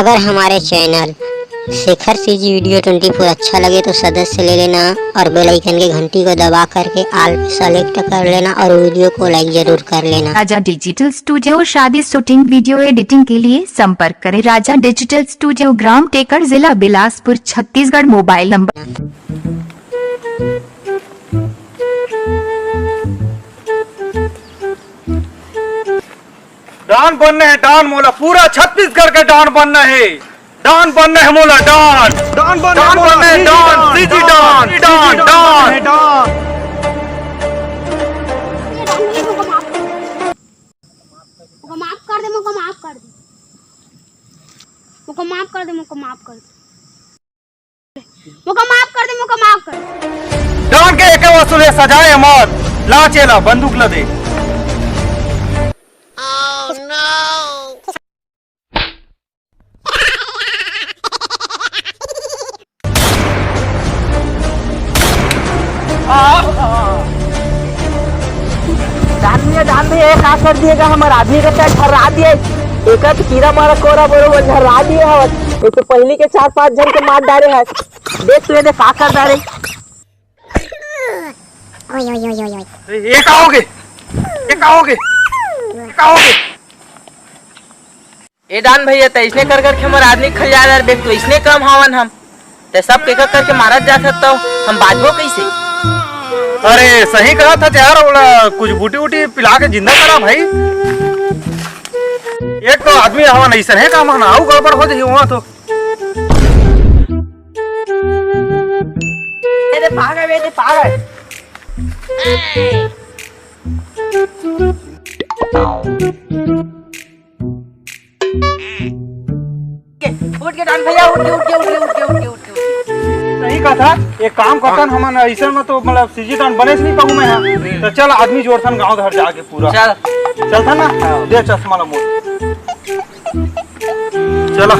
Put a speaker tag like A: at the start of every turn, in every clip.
A: अगर हमारे channel Shekhar CG video 24 अच्छा लगे तो सदस्य ले लेना और बेल आइकन के घंटी को दबा करके ऑल पे सेलेक्ट कर लेना और वीडियो को लाइक जरूर कर लेना।
B: राजा डिजिटल स्टूडियो शादी शूटिंग वीडियो एडिटिंग के लिए संपर्क करें राजा डिजिटल स्टूडियो, ग्राम टेकर, जिला Bilaspur, Chhattisgarh. Mobile number.
C: Don बनना है, डॉन मोला पूरा छत्तीसगढ़ के डॉन बनना है। डॉन बनना है मोला, डॉन बनना है, don CG don don don.
D: माफ कर दे, मुझको माफ कर दे, मुझको माफ कर दे, मुझको माफ कर दे, मुझको माफ कर दे, मुझको माफ कर दे।
C: डॉन के एक वसूले सजाए मौत, ला चेला बंदूक ला दे।
E: जान भी एक आ कर दिएगा, हमारे आदमी का पेट झर्रा दिए, एक कीड़ा मारा कोरा बरोबर झर्रा दिए है। एक तो पहली के 4-5 जन के मार डाले है। देख तू ये का कर डाले।
C: ये कहोगे, ये कहोगे, ये कहोगे।
E: ए डान भैया तो इसने कर करके हमारे आदमी खल जा रहा है। देख तो इसने कम हवन हम तो सब के करके मारा जा सकता हूँ, हम बाजबो कैसे।
C: अरे सही कहा था यार, कुछ बूटी वूटी पिला के जिंदा करा भाई। एक तो आदमी हवा नहीं सर है काम ना आऊ गड़बड़ हो जाए वहां तो।
E: पागल उठ के डान भैया, उठ के
C: सही कहा था। एक काम करता हम ऐसे में तो मतलब सीजी डॉन बने से नहीं पाऊँ मैं यहाँ। तो चल आदमी जोड़थन गांव घर जाके पूरा चलता ना, दे चश्मा ला मोड़ चला।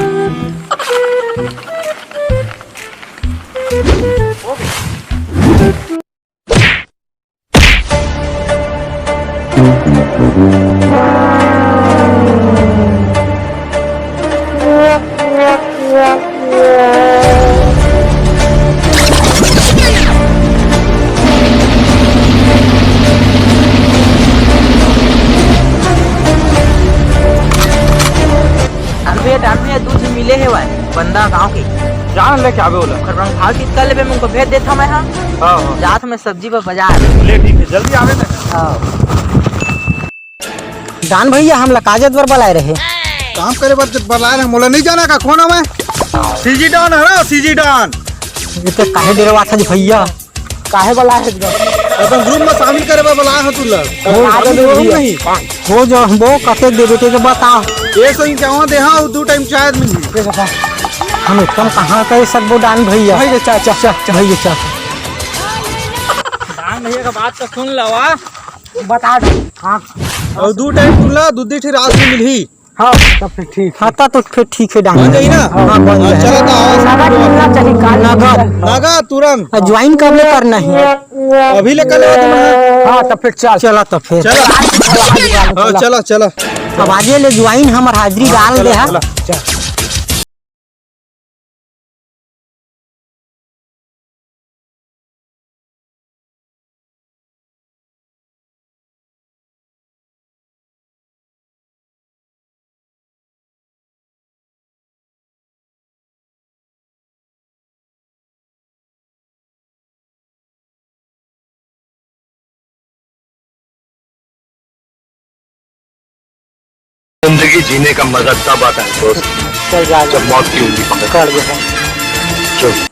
E: दूध मिले है वाले बंदा गांव के
C: जान ले क्या बोला
E: खरबंग भाग कितना लेबे मुझको भेज देता मैं। हां जात में सब्जी पर बाजार
C: ले, ठीक है जल्दी आवे ना।
E: हां
F: डान भैया हम कागज पर बुलाए रहे,
C: काम करे बात बुलाए रहे। मोला नहीं जाना का कौन है मैं? सीजी डॉन है ना, सीजी डॉन।
F: ये तो काहे डेरवा था भैया, काहे बुलाए
C: अपन ग्रुप में शामिल करे बा बुलाए हो तू लोग नहीं
F: हो जो वो कते दे बेटे के बताओ।
C: एक सौ इक्यावन दे हाँ, 2 टाइम शायद मिली।
F: हम एकदम कहाँ करे सकबो डान भैया। भैया चाचा भैया चाचा
E: डान भैया का बात तो सुन लवा,
F: बता दो। हाँ
C: और 2 टाइम तुला दूधी ठी रात में मिली।
F: हाँ तब फिर ठीक है, तो फिर ठीक है डान
C: बन जाई ना।
F: हाँ बन जाए।
C: चला
F: नगद
C: नागा तुरंत
F: ज्वाइन कब ले करना है?
C: अभी ले कर ले तुम।
F: हाँ तब फिर चला तो फिर
C: चला चला
F: अब आजे ले ज्वाइन हमार हाजिरी डाल दे है।
G: जिंदगी जीने का मजा तब आता है दोस्त,
F: चल जा
G: जब मौत की उंगली पकड़।
F: कर दे।
G: चल।